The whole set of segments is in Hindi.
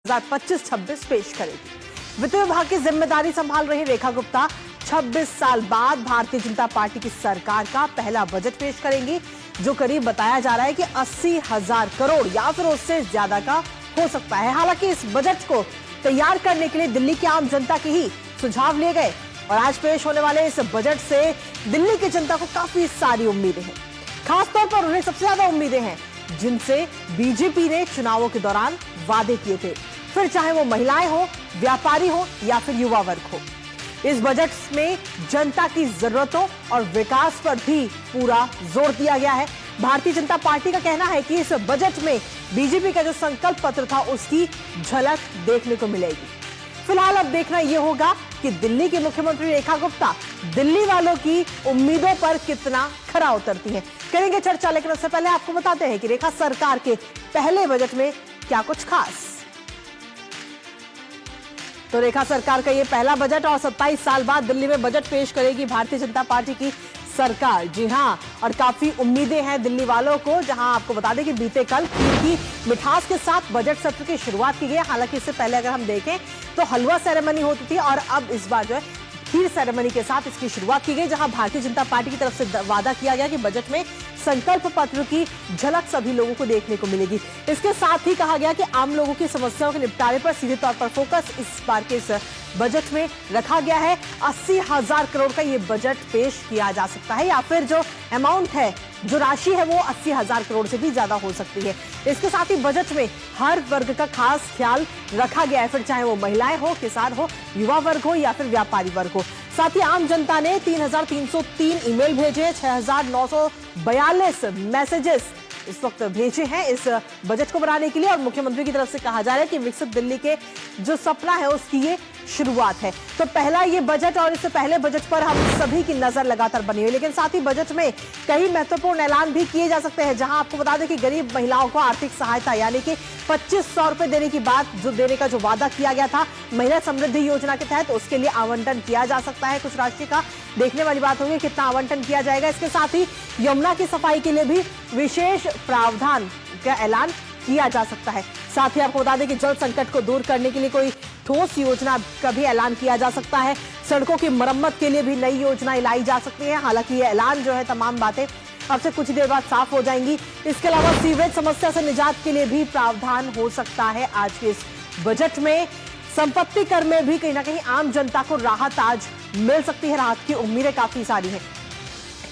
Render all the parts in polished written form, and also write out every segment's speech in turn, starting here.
2025-26 पेश करेगी। वित्त विभाग की जिम्मेदारी संभाल रही रेखा गुप्ता 26 साल बाद भारतीय जनता पार्टी की सरकार का पहला बजट पेश करेंगी, जो करीब बताया जा रहा है कि 80,000 करोड़ या फिर उससे ज्यादा का हो सकता है। हालांकि इस बजट को तैयार करने के लिए दिल्ली की आम जनता के ही सुझाव लिए गए और आज पेश होने वाले इस बजट से दिल्ली की जनता को काफी सारी उम्मीदें हैं। खासतौर पर उन्हें सबसे ज्यादा उम्मीदें हैं जिनसे बीजेपी ने चुनावों के दौरान वादे किए थे, फिर चाहे वो महिलाएं हो, व्यापारी हो या फिर युवा वर्ग हो। इस बजट में जनता की जरूरतों और विकास पर भी पूरा जोर दिया गया है। भारतीय जनता पार्टी का कहना है कि इस बजट में बीजेपी का जो संकल्प पत्र था उसकी झलक देखने को मिलेगी। फिलहाल अब देखना यह होगा कि दिल्ली की मुख्यमंत्री रेखा गुप्ता दिल्ली वालों की उम्मीदों पर कितना खरा उतरती हैं। करेंगे चर्चा, लेकिन उससे पहले आपको बताते हैं कि रेखा सरकार के पहले बजट में क्या कुछ खास। तो रेखा सरकार का यह पहला बजट और 27 साल बाद दिल्ली में बजट पेश करेगी भारतीय जनता पार्टी की सरकार। जी हां, और काफी उम्मीदें हैं दिल्ली वालों को, जहां आपको बता दें कि बीते कल खीर की मिठास के साथ बजट सत्र की शुरुआत की गई। हालांकि इससे पहले अगर हम देखें तो हलवा सेरेमनी होती थी और अब इस बार जो है खीर सेरेमनी के साथ इसकी शुरुआत की गई, जहां भारतीय जनता पार्टी की तरफ से वादा किया गया कि बजट में संकल्प पत्र की झलक सभी लोगों को देखने को मिलेगी। इसके साथ ही कहा गया कि आम लोगों की समस्याओं के निपटारे पर सीधे तौर पर फोकस इस बार के इस बजट में रखा गया है। 80,000 करोड़ का ये बजट पेश किया जा सकता है या फिर जो अमाउंट है, जो राशि है वो 80,000 करोड़ से भी ज्यादा हो सकती है। इसके साथ ही बजट में हर वर्ग का खास ख्याल रखा गया है, फिर चाहे वो महिलाएं हो, किसान हो, युवा वर्ग हो या फिर व्यापारी वर्ग हो। साथ ही आम जनता ने 3,303 ईमेल भेजे, 6,942 मैसेजेस इस वक्त भेजे हैं इस बजट को बनाने के लिए और मुख्यमंत्री की तरफ से कहा जा रहा है कि विकसित दिल्ली के जो सपना है उसकी ये शुरुआत है। तो पहला ये बजट और इससे पहले बजट पर हम सभी की नजर लगातार बनी हुई, लेकिन साथ ही बजट में कई महत्वपूर्ण ऐलान भी किए जा सकते हैं, जहां आपको बता दें कि गरीब महिलाओं को आर्थिक सहायता यानी कि 2500 रुपए देने की बात देने का जो वादा किया गया था महिला समृद्धि योजना के तहत, उसके लिए आवंटन किया जा सकता है कुछ राशि का। देखने वाली बात होगी कितना आवंटन किया जाएगा। इसके साथ ही यमुना की सफाई के लिए भी विशेष प्रावधान का ऐलान किया जा सकता है। साथ ही आपको बता दें कि जल संकट को दूर करने के लिए कोई ठोस योजना का भी ऐलान किया जा सकता है। सड़कों की मरम्मत के लिए भी नई योजना लाई जा सकती है। हालांकि ये ऐलान जो है, तमाम बातें अब से कुछ देर बाद साफ हो जाएंगी। इसके अलावा सीवरेज समस्या से निजात के लिए भी प्रावधान हो सकता है आज के इस बजट में। संपत्ति कर में भी कहीं ना कहीं आम जनता को राहत आज मिल सकती है, राहत की उम्मीदें काफी सारी हैं।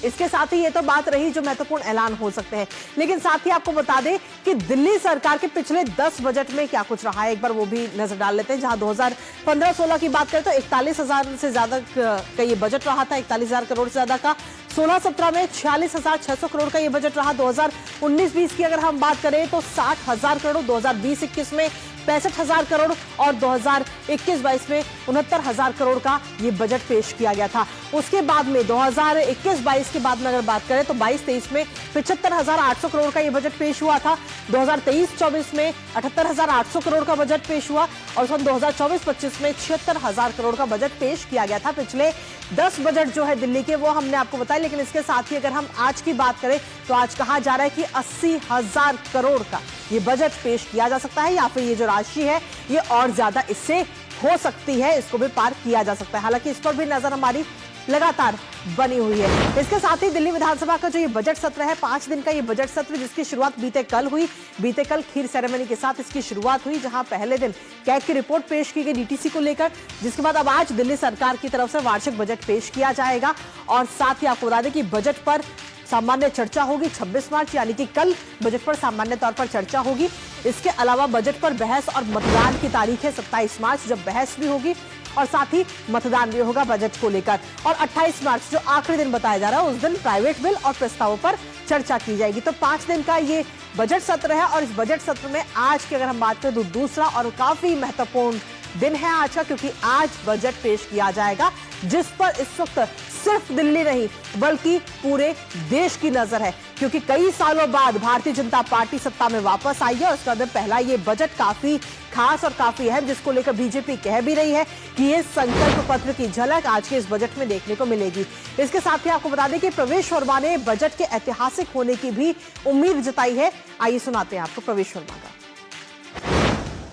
इसके साथ ही ये तो बात रही जो महत्वपूर्ण ऐलान हो सकते हैं, लेकिन साथ ही आपको बता दें कि दिल्ली सरकार के पिछले 10 बजट में क्या कुछ रहा है, एक बार वो भी नजर डाल लेते हैं। जहां 2015-16 की बात करें तो 41,000 से ज्यादा का ये बजट रहा था, 41,000 करोड़ से ज्यादा का। 16-17 में 46,600 करोड़ का ये बजट रहा। 2019-20 की अगर हम बात करें तो 60,000 करोड़, 2020-21 में 65,000 करोड़ और 2021-22 में 69,000 करोड़ का ये बजट पेश किया गया था। उसके बाद में 2021-22 के बाद में अगर बात करें तो 22-23 में 75,800 करोड़ का ये बजट पेश हुआ था। 2023-24 में 78,800 करोड़ का बजट पेश हुआ और सन 2024-25 में 76,000 करोड़ का बजट पेश किया गया था। पिछले 10 बजट जो है दिल्ली के वो हमने आपको बताया, लेकिन इसके साथ ही अगर हम आज की बात करें तो आज कहा जा रहा है कि 80,000 करोड़ का ये बजट पेश किया जा सकता है या फिर ये जो राशि है ये और ज्यादा इससे हो सकती है, इसको भी पार किया जा सकता है। हालांकि इस पर भी नजर हमारी लगातार बनी हुई है। इसके साथ ही दिल्ली विधानसभा का जो ये बजट सत्र है, 5 दिन का ये बजट सत्र जिसकी शुरुआत बीते कल हुई। बीते कल खीर सेरेमनी के साथ इसकी शुरुआत हुई, जहां पहले दिन कैग की रिपोर्ट पेश की गई डीटीसी को लेकर, जिसके बाद अब आज दिल्ली सरकार की तरफ से वार्षिक बजट पेश किया जाएगा। और साथ ही आपको बता दें कि बजट पर सामान्य चर्चा होगी 26 मार्च, यानी कि कल बजट पर सामान्य तौर पर चर्चा होगी। इसके अलावा बजट पर बहस और मतदान की तारीख है 27 मार्च, जब बहस भी होगी और साथ ही मतदान भी होगा बजट को लेकर। और 28 मार्च जो आखिरी दिन बताया जा रहा है, उस दिन प्राइवेट बिल और प्रस्तावों पर चर्चा की जाएगी। तो 5 दिन का ये बजट सत्र है और इस बजट सत्र में आज की अगर हम बात करें तो दूसरा और काफी महत्वपूर्ण दिन है आज का, क्योंकि आज बजट पेश किया जाएगा जिस पर इस वक्त सिर्फ दिल्ली नहीं बल्कि पूरे देश की नजर है, क्योंकि कई सालों बाद भारतीय जनता पार्टी सत्ता में वापस आई है और इसका पहला ये बजट काफी खास और काफी अहम, जिसको लेकर बीजेपी कह भी रही है कि ये संकल्प पत्र की झलक आज के इस बजट में देखने को मिलेगी। इसके साथ ही आपको बता दें कि प्रवेश वर्मा ने बजट के ऐतिहासिक होने की भी उम्मीद जताई है। आइए सुनाते हैं आपको प्रवेश वर्मा का।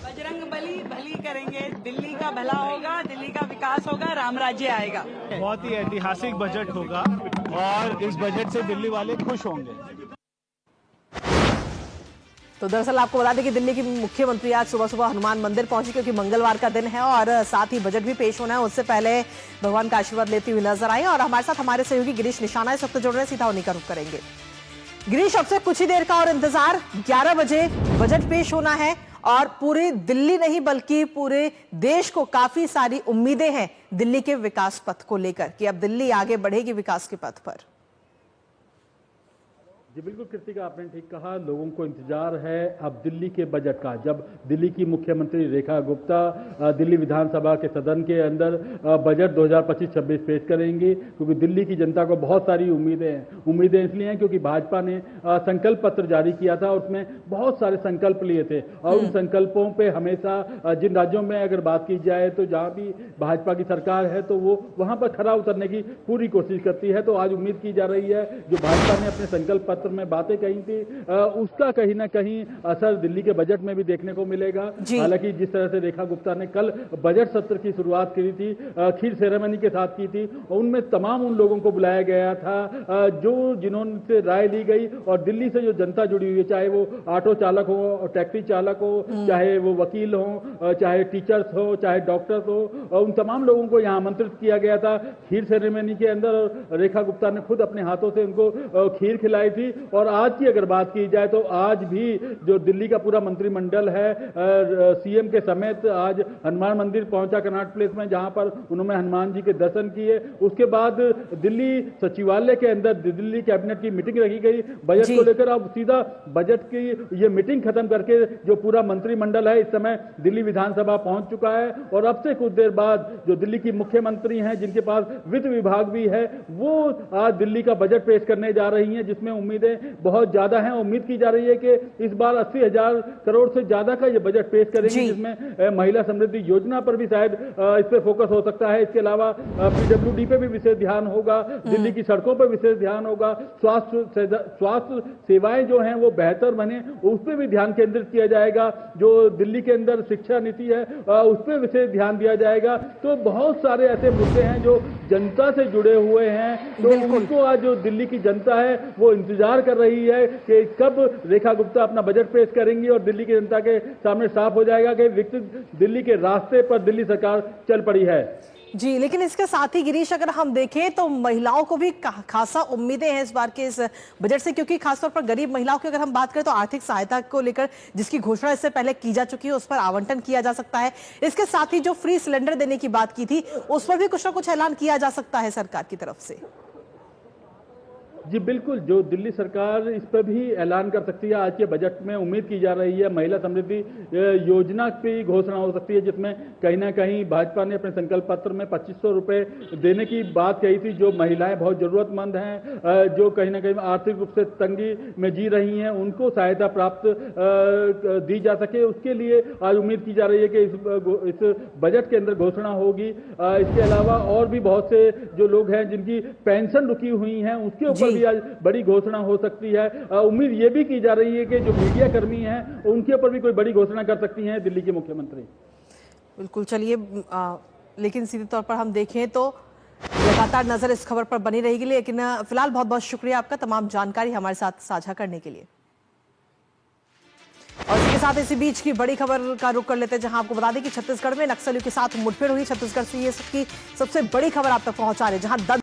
बजरंग बली भली करेंगे, दिल्ली का भला होगा, दिल्ली का विकास होगा, राम राज्य आएगा। बहुत ही ऐतिहासिक बजट होगा और इस बजट से दिल्ली वाले खुश होंगे। तो दरअसल आपको बता दें कि दिल्ली की मुख्यमंत्री आज सुबह सुबह हनुमान मंदिर पहुंची, क्योंकि मंगलवार का दिन है और साथ ही बजट भी पेश होना है। उससे पहले भगवान का आशीर्वाद लेती हुई नजर आई और हमारे साथ हमारे सहयोगी गिरीश निशाना इस वक्त जुड़ रहे हैं, सीधा उन्हीं का रुख करेंगे। गिरीश, अब से कुछ ही देर का और इंतजार, 11 बजे बजट पेश होना है और पूरी दिल्ली नहीं बल्कि पूरे देश को काफी सारी उम्मीदें हैं दिल्ली के विकास पथ को लेकर कि अब दिल्ली आगे बढ़ेगी विकास के पथ पर। जी बिल्कुल कृतिका, आपने ठीक कहा, लोगों को इंतजार है अब दिल्ली के बजट का। जब दिल्ली की मुख्यमंत्री रेखा गुप्ता दिल्ली विधानसभा के सदन के अंदर बजट 2025-26 पेश करेंगी, क्योंकि दिल्ली की जनता को बहुत सारी उम्मीदें हैं। उम्मीदें इसलिए हैं क्योंकि भाजपा ने संकल्प पत्र जारी किया था, उसमें बहुत सारे संकल्प लिए थे और उन संकल्पों पे हमेशा जिन राज्यों में अगर बात की जाए तो जहां भी भाजपा की सरकार है तो वो वहां पर खरा उतरने की पूरी कोशिश करती है। तो आज उम्मीद की जा रही है जो भाजपा ने अपने संकल्प पत्र में बातें कही थी उसका कहीं ना कहीं असर दिल्ली के बजट में भी देखने को मिलेगा। हालांकि जिस तरह से रेखा गुप्ता ने कल बजट सत्र की शुरुआत की थी, खीर सेरेमनी के साथ की थी, उनमें तमाम उन लोगों को बुलाया गया था जो जिन्होंने राय ली गई और दिल्ली से जो जनता जुड़ी हुई है, चाहे वो ऑटो चालक हो, टैक्सी चालक हो, चाहे वो वकील हो, चाहे टीचर्स हो, चाहे डॉक्टर्स हो, उन तमाम लोगों को यहाँ आमंत्रित किया गया था खीर सेरेमनी के अंदर। रेखा गुप्ता ने खुद अपने हाथों से उनको खीर खिलाई थी। और आज की अगर बात की जाए तो आज भी जो दिल्ली का पूरा मंत्रिमंडल है सीएम के समेत आज हनुमान मंदिर पहुंचा कनॉट प्लेस में, जहां पर उन्होंने हनुमान जी के दर्शन किए। उसके बाद दिल्ली सचिवालय के अंदर दिल्ली कैबिनेट की मीटिंग रखी गई बजट को लेकर। अब सीधा बजट की ये मीटिंग खत्म करके जो पूरा मंत्रिमंडल है इस समय दिल्ली विधानसभा पहुंच चुका है और अब से कुछ देर बाद जो दिल्ली की मुख्यमंत्री हैं जिनके पास वित्त विभाग भी है, वो आज दिल्ली का बजट पेश करने जा रही हैं, जिसमें उम्मीदें बहुत ज्यादा हैं। उम्मीद की जा रही है कि इस बार 80,000 करोड़ से ज्यादा का ये बजट पेश करेंगे, जिसमें महिला समृद्धि योजना पर भी शायद इस पे फोकस हो सकता है। इसके अलावा पीडब्ल्यूडी पे भी विशेष ध्यान होगा, दिल्ली की सड़कों पर विशेष ध्यान होगा, स्वास्थ्य सेवाएं जो हैं वो बेहतर बने उस पर भी ध्यान केंद्रित किया जाएगा। जो दिल्ली के अंदर शिक्षा नीति है उस पर विशेष ध्यान दिया जाएगा। तो बहुत सारे ऐसे मुद्दे हैं जो जनता से जुड़े हुए हैं, तो उनको आज जो दिल्ली की जनता है वो इंतजार कर रही है कि कब रेखा गुप्ता अपना बजट पेश करेंगी और दिल्ली की जनता के सामने साफ हो जाएगा कि विकसित दिल्ली के रास्ते पर दिल्ली सरकार चल पड़ी है। जी, लेकिन इसके साथ ही गिरीश अगर हम देखें तो महिलाओं को भी खासा उम्मीदें हैं इस बार के इस बजट से, क्योंकि खासतौर पर गरीब महिलाओं की अगर हम बात करें तो आर्थिक सहायता को लेकर जिसकी घोषणा इससे पहले की जा चुकी है उस पर आवंटन किया जा सकता है। इसके साथ ही जो फ्री सिलेंडर देने की बात की थी उस पर भी कुछ ना कुछ ऐलान किया जा सकता है सरकार की तरफ से। जी बिल्कुल, जो दिल्ली सरकार इस पर भी ऐलान कर सकती है। आज के बजट में उम्मीद की जा रही है महिला समृद्धि योजना की घोषणा हो सकती है, जिसमें कहीं ना कहीं भाजपा ने अपने संकल्प पत्र में 2500 रुपए देने की बात कही थी। जो महिलाएं बहुत जरूरतमंद हैं, जो कहीं ना कहीं आर्थिक रूप से तंगी में जी रही हैं, उनको सहायता प्राप्त दी जा सके, उसके लिए आज उम्मीद की जा रही है कि इस बजट के अंदर घोषणा होगी। इसके अलावा और भी बहुत से जो लोग हैं जिनकी पेंशन रुकी हुई है उसके ऊपर भी आज बड़ी घोषणा हो सकती है। उम्मीद ये भी की जा रही है कि जो मीडिया कर्मी हैं उनके ऊपर भी कोई बड़ी घोषणा कर सकती हैं दिल्ली की मुख्यमंत्री। बिल्कुल, चलिए लेकिन सीधे तौर पर हम देखें तो लगातार नजर इस खबर पर बनी रहेगी, लेकिन फिलहाल बहुत बहुत शुक्रिया आपका तमाम जानकारी हमारे साथ साझा करने के लिए। और इसके साथ इसी बीच की बड़ी खबर का रुख कर लेते हैं, जहां आपको बता दें कि छत्तीसगढ़ में नक्सलियों के साथ मुठभेड़ हुई। छत्तीसगढ़ से ये सबकी सबसे बड़ी खबर आप तक पहुंचा रहे हैं, जहां